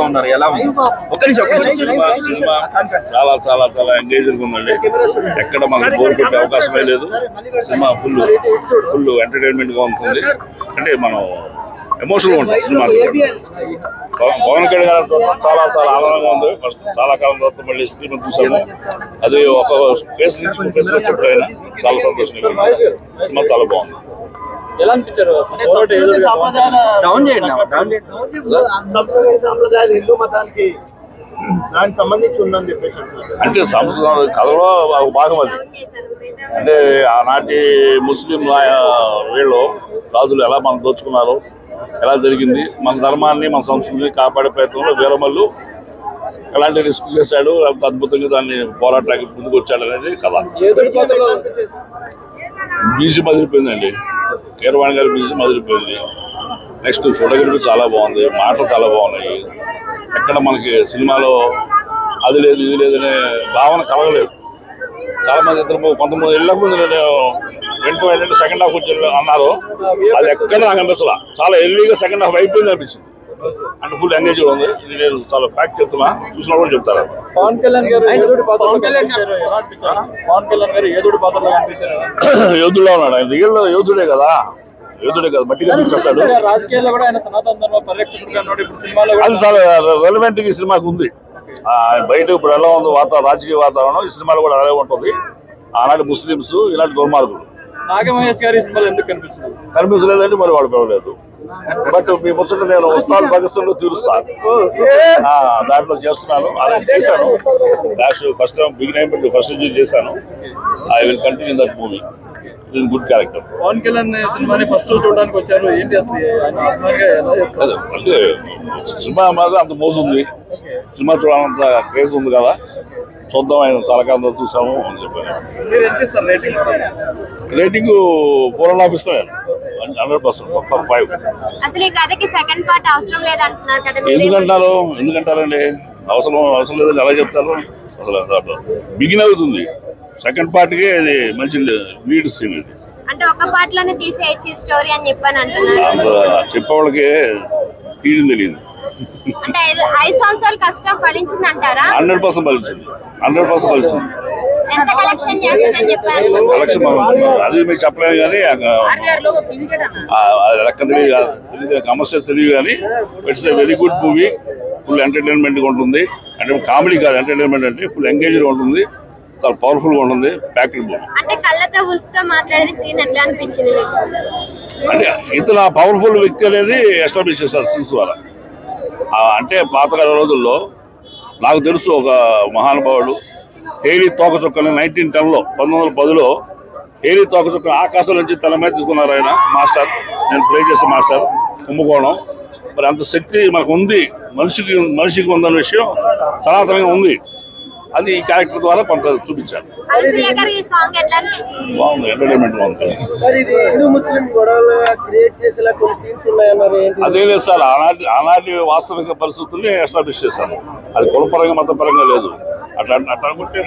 ఉన్నారు. ఎలా ఉంది? ఒక్క నిమిషం. సినిమా చాలా చాలా చాలా ఎంగేజింగ్ ఉందండి. ఎక్కడ మనకు బోర్ కొట్టే అవకాశమే లేదు. సినిమా ఫుల్ ఎంటర్టైన్మెంట్ గా ఉంటుంది. అంటే మనం ఎమోషనల్ ఉంటాం సినిమా. పవన్ కళ్యాణ్ గారు చాలా చాలా ఆనందంగా ఉంది. ఫస్ట్ చాలా కాలం తర్వాత మళ్ళీ స్క్రీన్ చూసాము. అది ఒక ఫేస్ నుంచి ఫేస్ షిఫ్ట్ అయినా చాలా సంతోషంగా సినిమా చాలా బాగుంది. ఎలా అనిపించారు? సాంప్రదాయాలు హిందూ మతానికి దానికి సంబంధించి ఉందని చెప్పేసి అంటే సంస్కృతి కథలో ఒక భాగం అది. అంటే ఆనాటి ముస్లిం వీళ్ళు రాజులు ఎలా మనం దోచుకున్నారు, ఎలా జరిగింది, మన ధర్మాన్ని మన సంస్కృతిని కాపాడే ప్రయత్నంలో వీరమల్లు ఎలాంటి రిస్క్ చేశాడు, ఎంత అద్భుతంగా దాన్ని పోరాటానికి ముందుకు వచ్చాడు అనేది కథ. బీజీ మదిలిపోయిందండి. కీరవాణి గారి బీజీ మదిలిపోయింది. నెక్స్ట్ ఫోటోగ్రఫీ చాలా బాగుంది, మాటలు చాలా బాగున్నాయి. ఎక్కడ మనకి సినిమాలో అది లేదు ఇది లేదనే భావన కలగలేదు. చాలా మంది కొంతమంది ఇళ్ళ ముందు నేను ఏంటంటే సెకండ్ హాఫ్ వచ్చి అన్నారు. అది ఎక్కడ నాకు అనిపించలా. చాలా ఎర్లీగా సెకండ్ హాఫ్ అయిపోయింది అనిపించింది. అంటే ఫుల్ ఎంగేజ్ ఉంది. ఇది నేను చాలా ఫ్యాక్ట్ చెప్తున్నా, చూసినా కూడా చెప్తారు. పవన్ కళ్యాణ్ గారు యోధుడి పాత్రలో కనిపించారు. యోధుల్లో ఉన్నాడు ఆయన. రియల్ యోధుడే కదా, మట్టి కనిపించేస్తాడు. రాజకీయాల్లో కూడా ఆయన సనాతన ధర్మ పరిరక్షకుడుగా ఉన్నాడు. ఇప్పుడు సినిమాలో అది చాలా రెలవెంట్ ఈ సినిమాకి ఉంది. బయట ఇప్పుడు ఎలా ఉంది రాజకీయ వాతావరణం, ఈ సినిమాలో కూడా అలాగే ఉంటుంది. ఆనాటి ముస్లింస్, ఈనాటి దుర్మార్గులు. నాగమహేష్ గారి సినిమాలో ఎందుకు కనిపించలేదంటే మరి వాళ్ళు పిలవలేదు. బట్ మీ ముచ్చట నేను ఉస్తాద్ పాకిస్తాన్లో తీరుస్తాను, దాంట్లో చేస్తున్నాను. అలా చేశాను. ఫస్ట్ టైం బిగిన్ ఫస్ట్ చేశాను. I will continue that movie. Good character. Pawan Kalyan సినిమాని ఫస్ట్ చూడడానికి వచ్చారు. ఏంటి అసలు అంటే సినిమా మాత్రం అంత మోజు ఉంది. సినిమా చూడాలంత క్రేజ్ ఉంది కదా, చూద్దాం. ఆయన చాలా కాలం చూసాము అని చెప్పాను. రేటింగ్ 4.5 ఇస్తాను. 100% 5. అసలు ఈ కథకి సెకండ్ పార్ట్ అవసరం లేదంటున్నారు కదా. ఎందుకంటారండి? అవసరం లేదని ఎలా చెప్తారు? అసలు బిగిన్ అవుతుంది. సెకండ్ పార్ట్కి అది మంచి లీడ్ సీన్. ఇది అంటే ఒక పార్ట్ లోనే తీసేయచ్చు స్టోరీ అని చెప్పని అంటున్నారు. చెప్పేవాళ్ళకి తీయడం తెలియదు. అంటే 5 సంవత్సరాలు కష్టం ఫలించింది అంటారా? 100% ఫలించింది. ఎంత కలెక్షన్ చేస్తుందని చెప్పారు? కలెక్షన్ అది మీకు చెప్పలేము కానీ లెక్క తెలియదు, కమర్షియల్ తెలియదు కానీ it's a very good movie. Full ఎంటర్టైన్మెంట్గా ఉంటుంది. అంటే కామెడీ కాదు, ఎంటర్టైన్మెంట్ అంటే ఫుల్ ఎంగేజ్గా ఉంటుంది. చాలా పవర్ఫుల్ గా ఉంటుంది. Packet movie. అంటే కళ్ళతో ఉల్ఫ్తో మాట్లాడే సీన్ ఎట్లా అనిపించింది? అంటే ఇతను పవర్ఫుల్ వ్యక్తి అనేది ఎస్టాబ్లిష్ చేశారు సీన్స్ ద్వారా. అంటే పాతకాల రోజుల్లో నాకు తెలుసు ఒక మహానుభావుడు హేలీ తోకచుక్కని 1910లో 1910లో హేలీ తోకచుక్కని ఆకాశం నుంచి తల మీద తీసుకున్నారు ఆయన. మాస్టర్, నేను ప్లే చేసే మాస్టర్, కుంభకోణం. మరి అంత శక్తి మనకు ఉంది, మనిషికి ఉందన్న విషయం సనాతనంగా ఉంది. అది ఈ క్యారెక్టర్ ద్వారా కొంత చూపించారు. బాగుంది, ఎంటర్టైన్మెంట్ బాగుంది. అదే లేదు సార్, ఆనాటి వాస్తవిక పరిస్థితుల్ని ఎస్టాబ్లిష్ చేశాను. అది కులపరంగా మతపరంగా లేదు. అట్లా అనుకుంటే